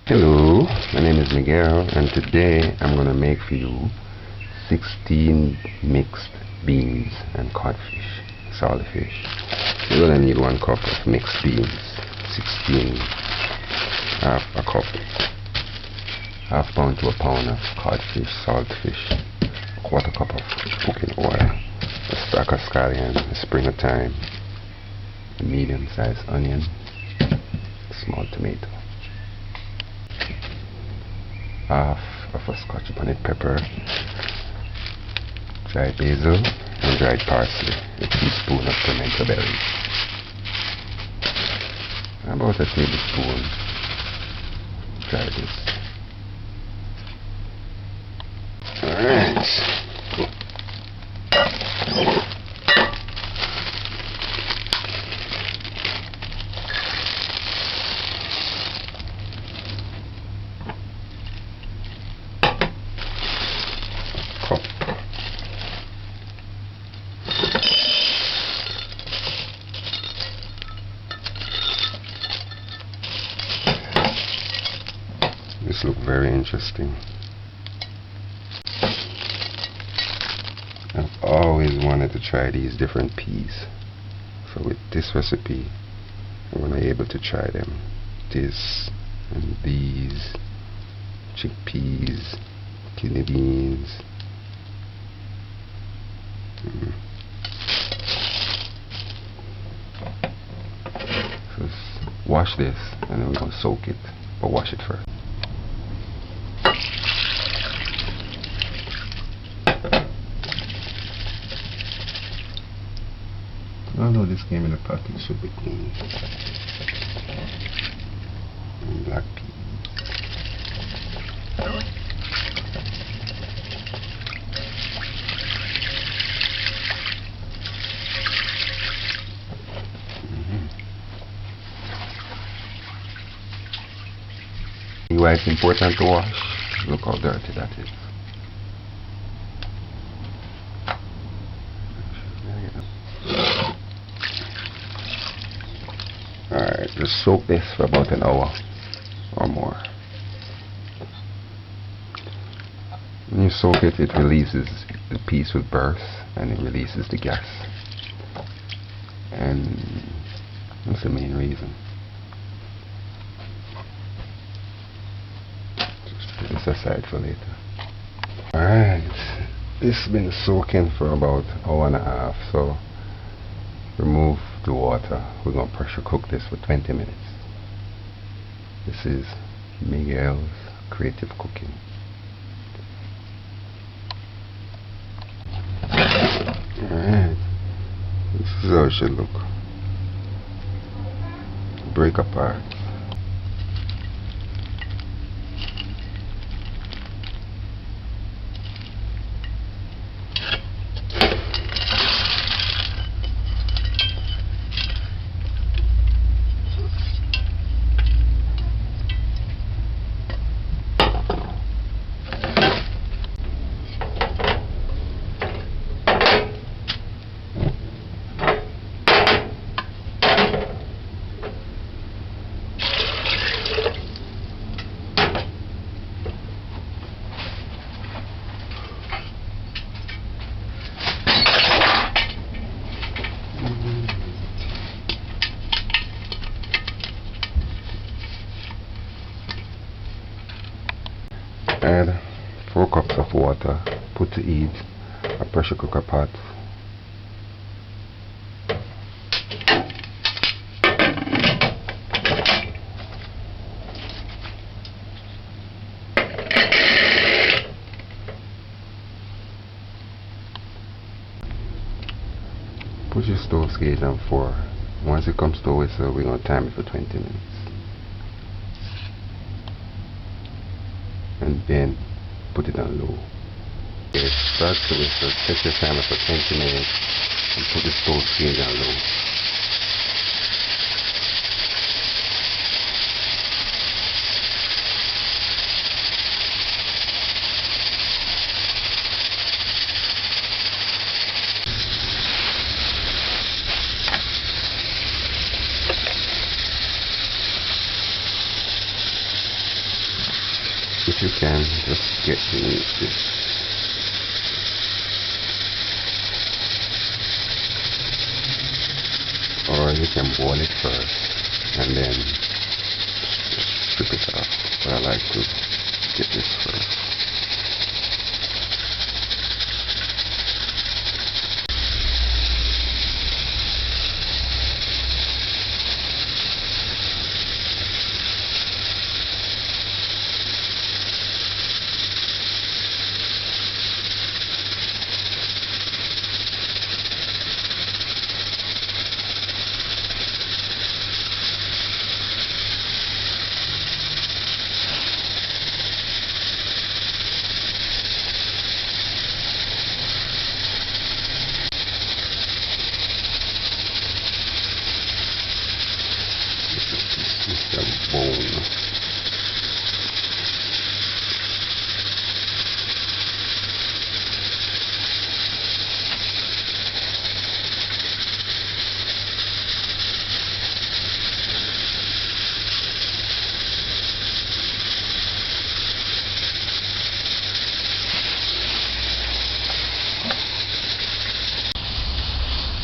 Hello, my name is Miguel, and today I'm going to make for you 16 mixed beans and codfish, saltfish. You're going to need 1 cup of mixed beans, 16, half a cup, half pound to a pound of codfish, saltfish, a quarter cup of cooking oil, a stack of scallion, a spring of thyme, a medium-sized onion, a small tomato, half of a scotch bonnet pepper, dried basil and dried parsley, a teaspoon of pimento berries, about a tablespoon dry this. Alright. This looks very interesting. I've always wanted to try these different peas. So with this recipe, I'm going to be able to try them. This and these, chickpeas, kidney beans. So wash this and then we're going to soak it, but wash it first. Although this came in a packet, it should be clean. And black peas. Why it's important to wash? Look how dirty that is. Alright, just soak this for about an hour or more. When you soak it, it releases, the piece will burst and it releases the gas. And that's the main reason. Just put this aside for later. Alright, this has been soaking for about an hour and a half, so remove the water. We're going to pressure cook this for 20 minutes. This is Miguel's Creative Cooking. Alright, this is how it should look. Break apart. Add 4 cups of water, put to heat a pressure cooker pot. Put your stove gauge on 4. Once it comes to a whistle, we're going to time it for 20 minutes. And then put it on low. If it starts to whistle, set your timer for 20 minutes and put the stove gauge on low. can just get this. Or you can boil it first and then strip it off. But I like to get this first. Bone.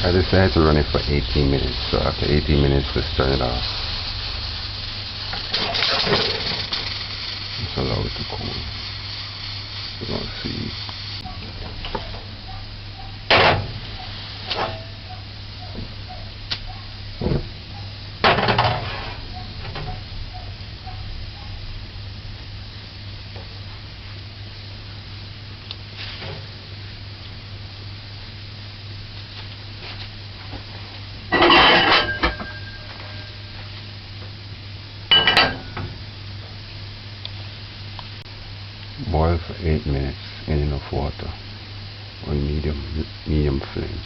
I decided to run it for 18 minutes, so after 18 minutes let's turn it off. Just allow it to cool. We're gonna see. Boil for 8 minutes in enough water on medium flame.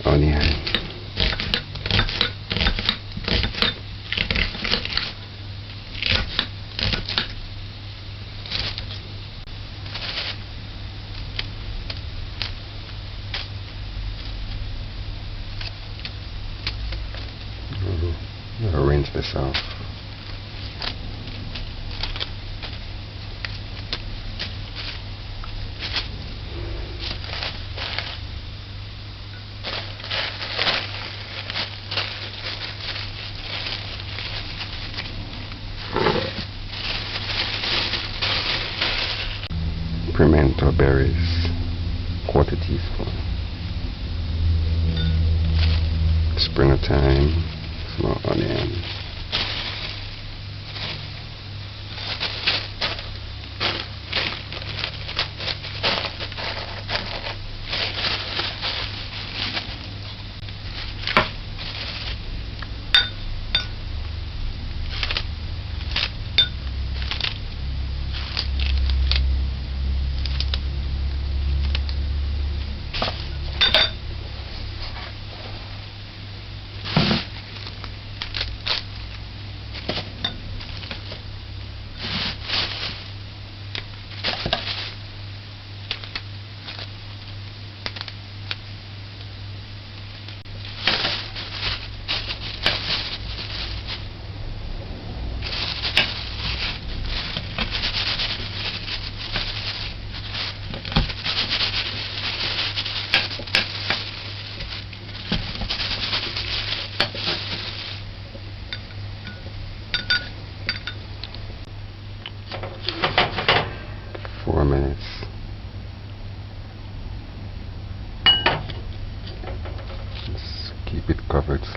Onion. I'll rinse this off. Pimento berries, 1/4 teaspoon. Springtime, small onion.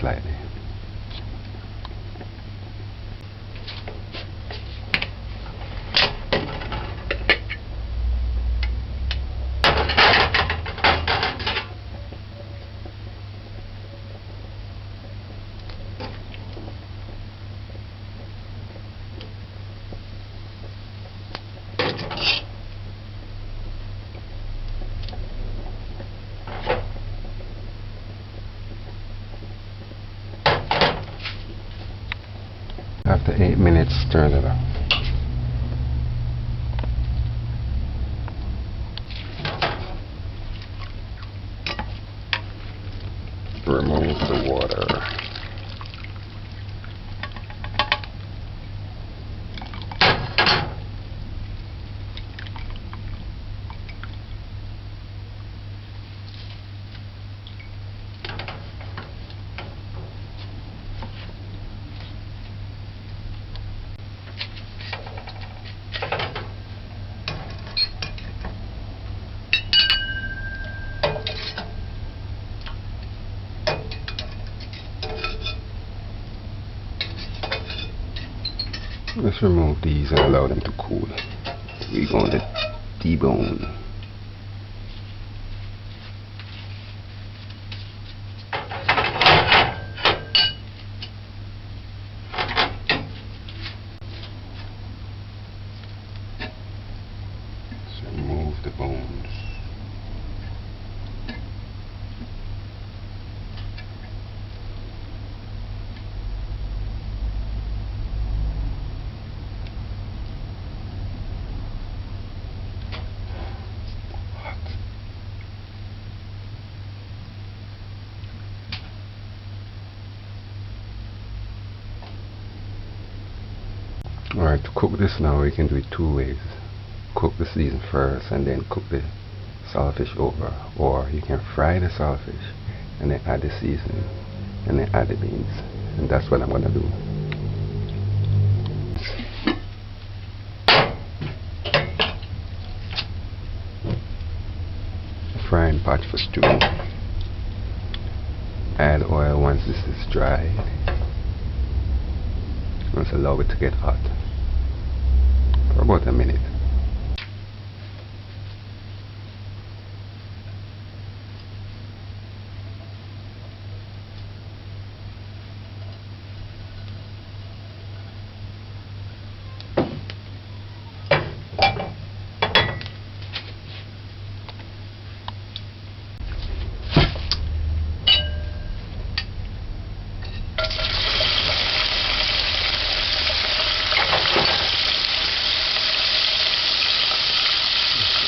slightly. After 8 minutes, turn it off. Remove the water. Let's remove these and allow them to cool. We're going to debone. Let's remove the bones. Alright, to cook this now we can do it two ways. Cook the season first and then cook the saltfish over, or you can fry the saltfish and then add the seasoning and then add the beans, and that's what I'm gonna do. Frying pot for stew. Add oil once this is dry. Let's allow it to get hot for about a minute.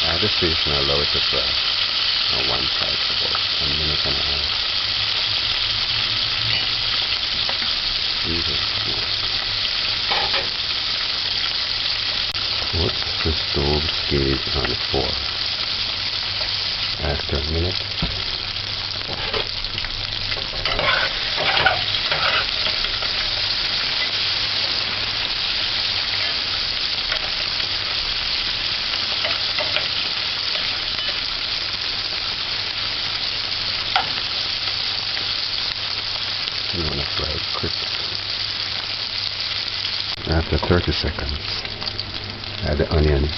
Add the fish and allow it to fry on one side for about a minute and a half. Put the stove gauge on 4. After a minute, you want to fry it quick. After 30 seconds, add the onions.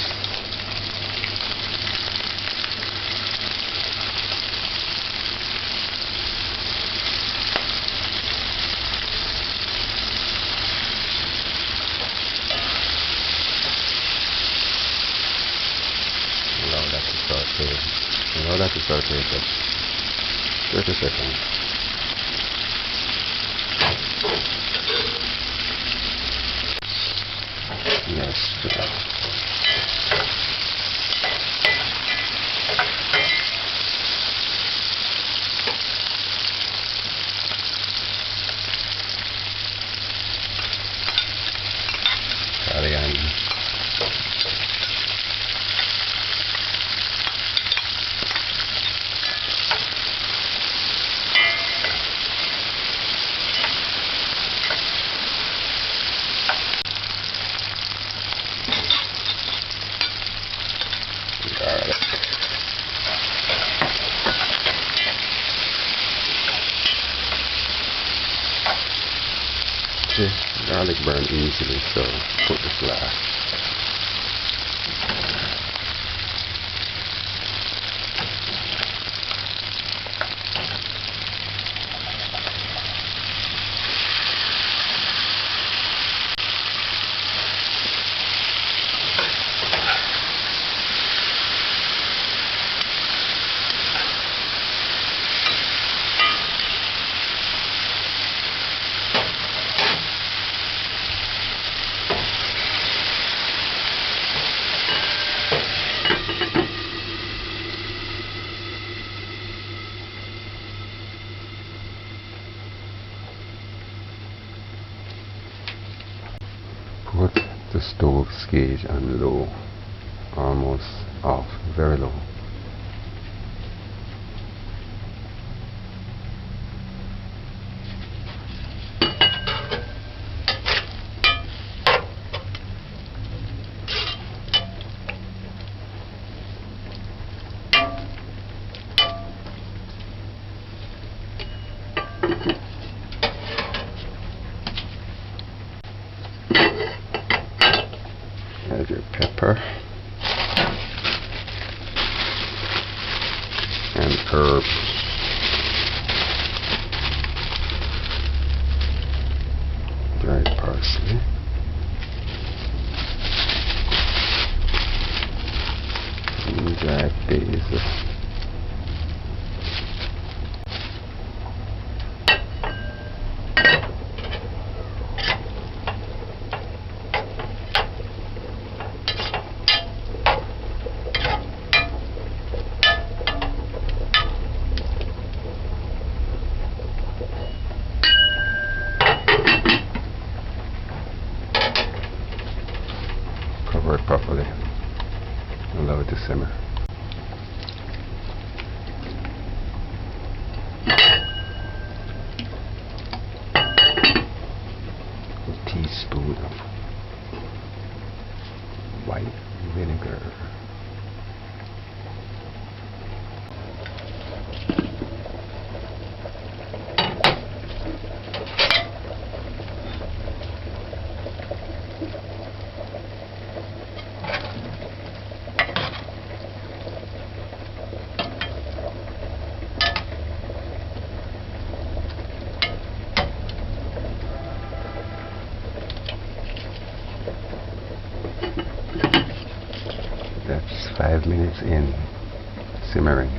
Allow that to saute. Allow that to saute for 30 seconds. Yes. Kalian. See, garlic burn easily, so put this last. Put the stove gauge on low, almost off, very low. Add your pepper and herbs. Dried parsley. And dried basil. Cover it properly. Allow it to simmer. A teaspoon of white vinegar. That's 5 minutes in, simmering.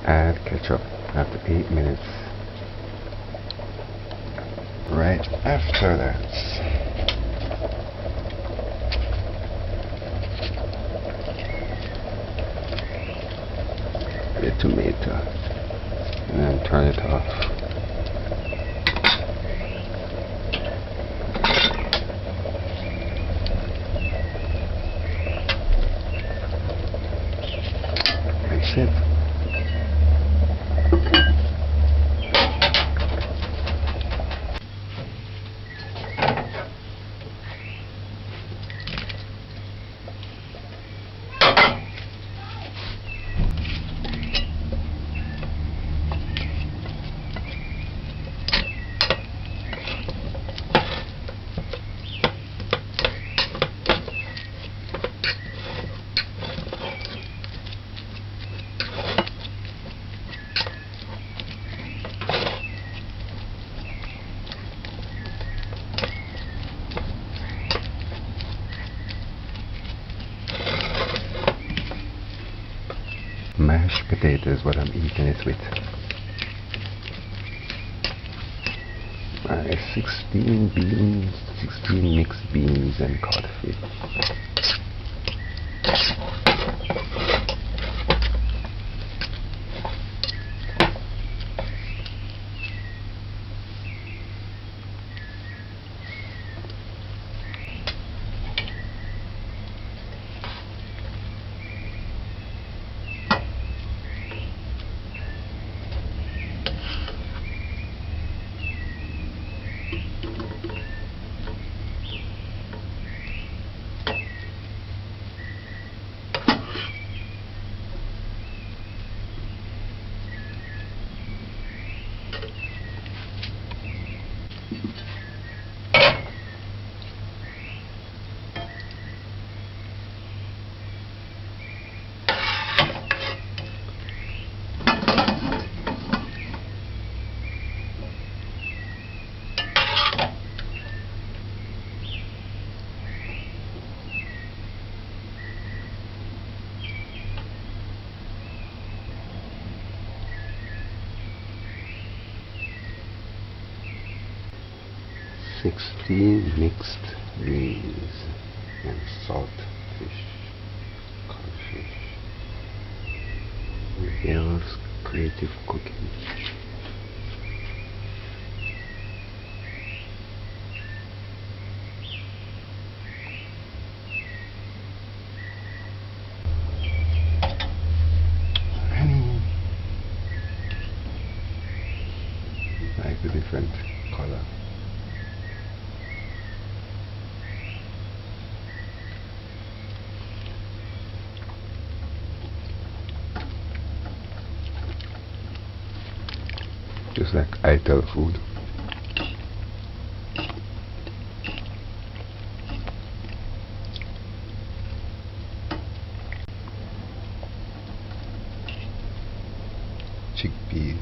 Add ketchup after 8 minutes. Right after that, the tomato, and then turn it off. That's it. Mashed potato is what I'm eating it with. My 16 beans, 16 mixed beans and codfish. 16 mixed beans and saltfish, codfish. Miguel's creative cooking. Like the different color. Just like I tell food. Chickpeas.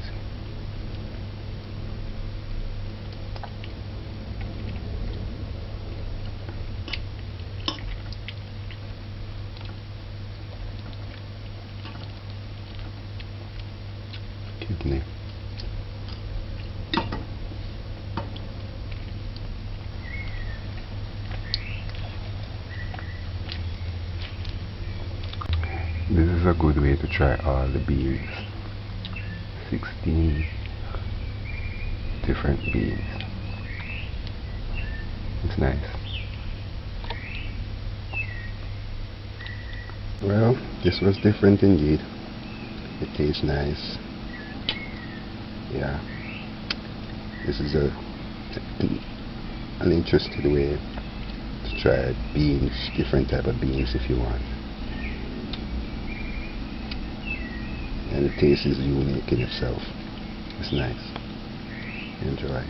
Kidney. This is a good way to try all the beans. 16 different beans. It's nice. Well, this was different indeed. It tastes nice. Yeah, this is an interesting way to try beans, different type of beans if you want. And the taste is unique in itself. It's nice. Enjoy.